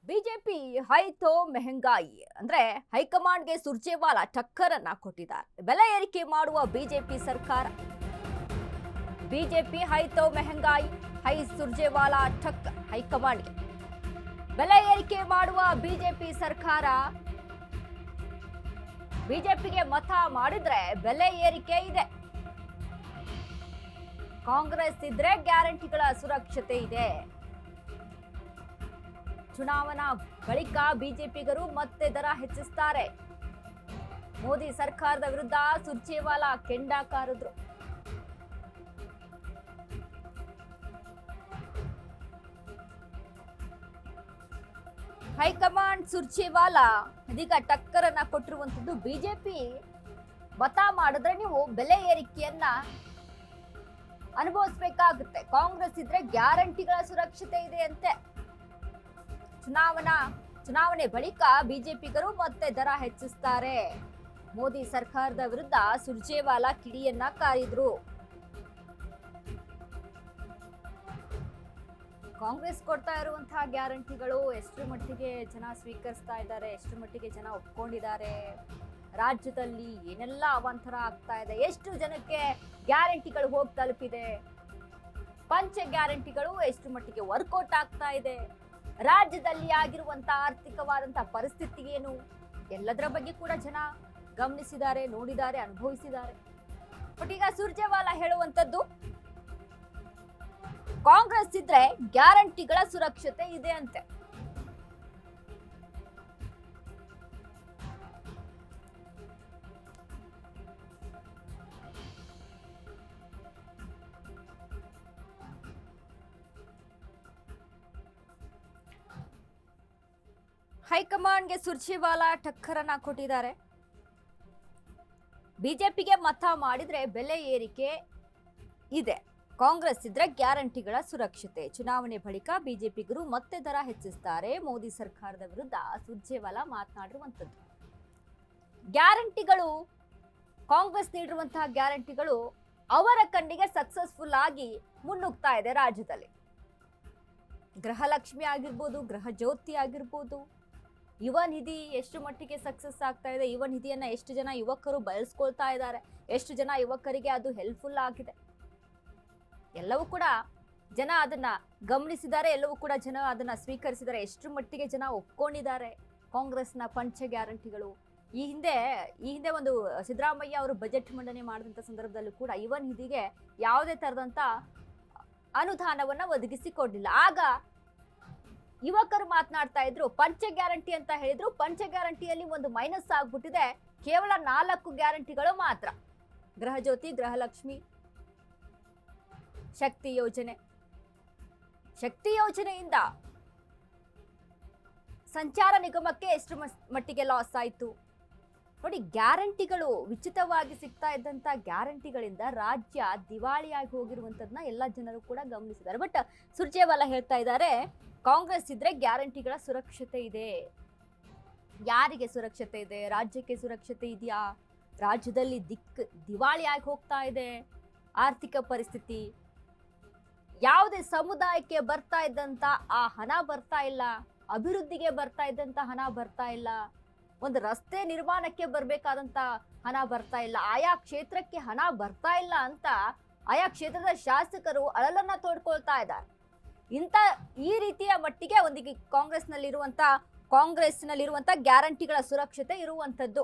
BJP ಹೈತೋ ಮೆಹಂಗಾಯಿ ಅಂದ್ರೆ ಹೈಕಮಾಂಡ್ಗೆ ಸುರ್ಜೇವಾಲಾ ಟಕ್ಕರನ್ನ ಕೊಟ್ಟಿದ್ದಾರೆ. ಬೆಲೆ ಏರಿಕೆ ಮಾಡುವ ಬಿಜೆಪಿ ಸರ್ಕಾರ. ಬಿಜೆಪಿ ಹೈತೋ ಮೆಹಂಗಾಯಿ, ಹೈ ಸುರ್ಜೇವಾಲಾ ಟಕ್ ಹೈಕಮಾಂಡ್ಗೆ. ಬೆಲೆ ಏರಿಕೆ ಮಾಡುವ ಬಿಜೆಪಿ ಸರ್ಕಾರ. ಬಿಜೆಪಿಗೆ ಮತ ಮಾಡಿದ್ರೆ ಬೆಲೆ ಏರಿಕೆ ಇದೆ. ಕಾಂಗ್ರೆಸ್ ಇದ್ರೆ ಗ್ಯಾರಂಟಿಗಳ ಸುರಕ್ಷತೆ ಇದೆ. ಚುನಾವಣಾ ಬಳಿಕ ಬಿಜೆಪಿಗರು ಮತ್ತೆ ದರ ಹೆಚ್ಚಿಸುತ್ತಾರೆ. ಮೋದಿ ಸರ್ಕಾರದ ವಿರುದ್ಧ ಸುರ್ಜೇವಾಲಾ ಕೆಂಡ ಕಾರಿದ್ರು. ಹೈಕಮಾಂಡ್ ಸುರ್ಜೇವಾಲಾ ಇದೀಗ ಟಕ್ಕರನ್ನ ಕೊಟ್ಟಿರುವಂತದ್ದು. ಬಿಜೆಪಿ ಮತ ಮಾಡಿದ್ರೆ ನೀವು ಬೆಲೆ ಏರಿಕೆಯನ್ನ ಅನುಭವಿಸಬೇಕಾಗುತ್ತೆ. ಕಾಂಗ್ರೆಸ್ ಇದ್ರೆ ಗ್ಯಾರಂಟಿಗಳ ಸುರಕ್ಷತೆ ಇದೆ ಅಂತೆ. ಚುನಾವಣೆ ಬಳಿಕ ಬಿಜೆಪಿಗರು ಮತ್ತೆ ದರ ಹೆಚ್ಚಿಸುತ್ತಾರೆ. ಮೋದಿ ಸರ್ಕಾರದ ವಿರುದ್ಧ ಸುರ್ಜೇವಾಲಾ ಕಿಡಿಯನ್ನ ಕಾರಿದ್ರು. ಕಾಂಗ್ರೆಸ್ ಕೊಡ್ತಾ ಇರುವಂತಹ ಗ್ಯಾರಂಟಿಗಳು ಎಷ್ಟರ ಮಟ್ಟಿಗೆ ಜನ ಸ್ವೀಕರಿಸ್ತಾ ಇದ್ದಾರೆ, ಎಷ್ಟರ ಮಟ್ಟಿಗೆ ಜನ ಒಪ್ಕೊಂಡಿದ್ದಾರೆ, ರಾಜ್ಯದಲ್ಲಿ ಏನೆಲ್ಲ ಅವಾಂತರ ಆಗ್ತಾ ಇದೆ, ಎಷ್ಟು ಜನಕ್ಕೆ ಗ್ಯಾರಂಟಿಗಳು ಹೋಗಿ ತಲುಪಿದೆ, ಪಂಚ ಗ್ಯಾರಂಟಿಗಳು ಎಷ್ಟು ಮಟ್ಟಿಗೆ ವರ್ಕೌಟ್ ಆಗ್ತಾ ಇದೆ, ರಾಜ್ಯದಲ್ಲಿ ಆಗಿರುವಂತಹ ಆರ್ಥಿಕವಾದಂತಹ ಪರಿಸ್ಥಿತಿ ಏನು, ಎಲ್ಲದರ ಬಗ್ಗೆ ಕೂಡ ಜನ ಗಮನಿಸಿದ್ದಾರೆ, ನೋಡಿದ್ದಾರೆ, ಅನುಭವಿಸಿದ್ದಾರೆ. ಬಟ್ ಈಗ ಸುರ್ಜೇವಾಲಾ ಹೇಳುವಂತದ್ದು ಕಾಂಗ್ರೆಸ್ ಇದ್ರೆ ಗ್ಯಾರಂಟಿಗಳ ಸುರಕ್ಷತೆ ಇದೆ ಅಂತೆ. ಹೈಕಮಾಂಡ್ಗೆ ಸುರ್ಜೇವಾಲಾ ಟಕ್ಕರನ್ನ ಕೊಟ್ಟಿದ್ದಾರೆ. ಬಿಜೆಪಿಗೆ ಮತ ಮಾಡಿದ್ರೆ ಬೆಲೆ ಏರಿಕೆ ಇದೆ. ಕಾಂಗ್ರೆಸ್ ಇದ್ರೆ ಗ್ಯಾರಂಟಿಗಳ ಸುರಕ್ಷತೆ. ಚುನಾವಣೆ ಬಳಿಕ ಬಿಜೆಪಿಗರು ಮತ್ತೆ ದರ ಹೆಚ್ಚಿಸುತ್ತಾರೆ. ಮೋದಿ ಸರ್ಕಾರದ ವಿರುದ್ಧ ಸುರ್ಜೇವಾಲಾ ಮಾತನಾಡಿರುವಂತದ್ದು. ಗ್ಯಾರಂಟಿಗಳು, ಕಾಂಗ್ರೆಸ್ ನೀಡಿರುವಂತಹ ಗ್ಯಾರಂಟಿಗಳು ಅವರ ಕಣ್ಣಿಗೆ ಸಕ್ಸಸ್ಫುಲ್ ಆಗಿ ಮುನ್ನುಗ್ತಾ ಇದೆ ರಾಜ್ಯದಲ್ಲಿ. ಗೃಹಲಕ್ಷ್ಮಿ ಆಗಿರ್ಬೋದು, ಗೃಹ ಜ್ಯೋತಿ ಆಗಿರ್ಬೋದು, ಯುವ ನಿಧಿ ಎಷ್ಟು ಮಟ್ಟಿಗೆ ಸಕ್ಸಸ್ ಆಗ್ತಾ ಇದೆ, ಯುವ ನಿಧಿಯನ್ನ ಎಷ್ಟು ಜನ ಯುವಕರು ಬಳಸ್ಕೊಳ್ತಾ ಇದ್ದಾರೆ, ಎಷ್ಟು ಜನ ಯುವಕರಿಗೆ ಅದು ಹೆಲ್ಪ್ಫುಲ್ ಆಗಿದೆ, ಎಲ್ಲವೂ ಕೂಡ ಜನ ಅದನ್ನ ಗಮನಿಸಿದ್ದಾರೆ, ಎಲ್ಲವೂ ಕೂಡ ಜನ ಅದನ್ನ ಸ್ವೀಕರಿಸಿದ್ದಾರೆ, ಎಷ್ಟು ಮಟ್ಟಿಗೆ ಜನ ಒಪ್ಕೊಂಡಿದ್ದಾರೆ. ಕಾಂಗ್ರೆಸ್ನ ಪಂಚ ಗ್ಯಾರಂಟಿಗಳು ಈ ಹಿಂದೆ ಒಂದು ಸಿದ್ದರಾಮಯ್ಯ ಅವರು ಬಜೆಟ್ ಮಂಡನೆ ಮಾಡಿದಂಥ ಸಂದರ್ಭದಲ್ಲೂ ಕೂಡ ಯುವ ನಿಧಿಗೆ ಯಾವುದೇ ತರದಂತ ಅನುದಾನವನ್ನ ಒದಗಿಸಿಕೊಡ್ಲಿಲ್ಲ. ಆಗ ಯುವಕರು ಮಾತನಾಡ್ತಾ ಇದ್ರು, ಪಂಚ ಗ್ಯಾರಂಟಿ ಅಂತ ಹೇಳಿದ್ರು. ಪಂಚ ಗ್ಯಾರಂಟಿಯಲ್ಲಿ ಒಂದು ಮೈನಸ್ ಆಗ್ಬಿಟ್ಟಿದೆ, ಕೇವಲ 4 ಗ್ಯಾರಂಟಿಗಳು ಮಾತ್ರ. ಗೃಹ ಜ್ಯೋತಿ, ಗೃಹಲಕ್ಷ್ಮಿ, ಶಕ್ತಿ ಯೋಜನೆಯಿಂದ ಸಂಚಾರ ನಿಗಮಕ್ಕೆ ಎಷ್ಟು ಮಟ್ಟಿಗೆ ಲಾಸ್ ಆಯ್ತು ನೋಡಿ. ಗ್ಯಾರಂಟಿಗಳು ಉಚಿತವಾಗಿ ಸಿಗ್ತಾ ಇದ್ದಂತ ಗ್ಯಾರಂಟಿಗಳಿಂದ ರಾಜ್ಯ ದಿವಾಳಿಯಾಗಿ ಹೋಗಿರುವಂತದನ್ನ ಎಲ್ಲ ಜನರು ಕೂಡ ಗಮನಿಸಿದ್ದಾರೆ. ಬಟ್ ಸುರ್ಜೇವಾಲಾ ಹೇಳ್ತಾ ಇದ್ದಾರೆ, ಕಾಂಗ್ರೆಸ್ ಇದ್ರೆ ಗ್ಯಾರಂಟಿಗಳ ಸುರಕ್ಷತೆ ಇದೆ. ಯಾರಿಗೆ ಸುರಕ್ಷತೆ ಇದೆ? ರಾಜ್ಯಕ್ಕೆ ಸುರಕ್ಷತೆ ಇದೆಯಾ? ರಾಜ್ಯದಲ್ಲಿ ದಿವಾಳಿಯಾಗಿ ಹೋಗ್ತಾ ಇದೆ ಆರ್ಥಿಕ ಪರಿಸ್ಥಿತಿ. ಯಾವುದೇ ಸಮುದಾಯಕ್ಕೆ ಬರ್ತಾ ಇದ್ದಂತ ಆ ಹಣ ಬರ್ತಾ ಇಲ್ಲ, ಅಭಿವೃದ್ಧಿಗೆ ಬರ್ತಾ ಇದ್ದಂತ ಹಣ ಬರ್ತಾ ಇಲ್ಲ, ಒಂದು ರಸ್ತೆ ನಿರ್ಮಾಣಕ್ಕೆ ಬರ್ಬೇಕಾದಂತ ಹಣ ಬರ್ತಾ ಇಲ್ಲ, ಆಯಾ ಕ್ಷೇತ್ರಕ್ಕೆ ಹಣ ಬರ್ತಾ ಇಲ್ಲ ಅಂತ ಆಯಾ ಕ್ಷೇತ್ರದ ಶಾಸಕರು ಅಳಲನ್ನ ತೋಡ್ಕೊಳ್ತಾ ಇದ್ದಾರೆ. ಈ ರೀತಿಯ ಮಟ್ಟಿಗೆ ಒಂದಿಗೆ ಕಾಂಗ್ರೆಸ್ನಲ್ಲಿರುವಂತ ಗ್ಯಾರಂಟಿಗಳ ಸುರಕ್ಷತೆ ಇರುವಂತದ್ದು.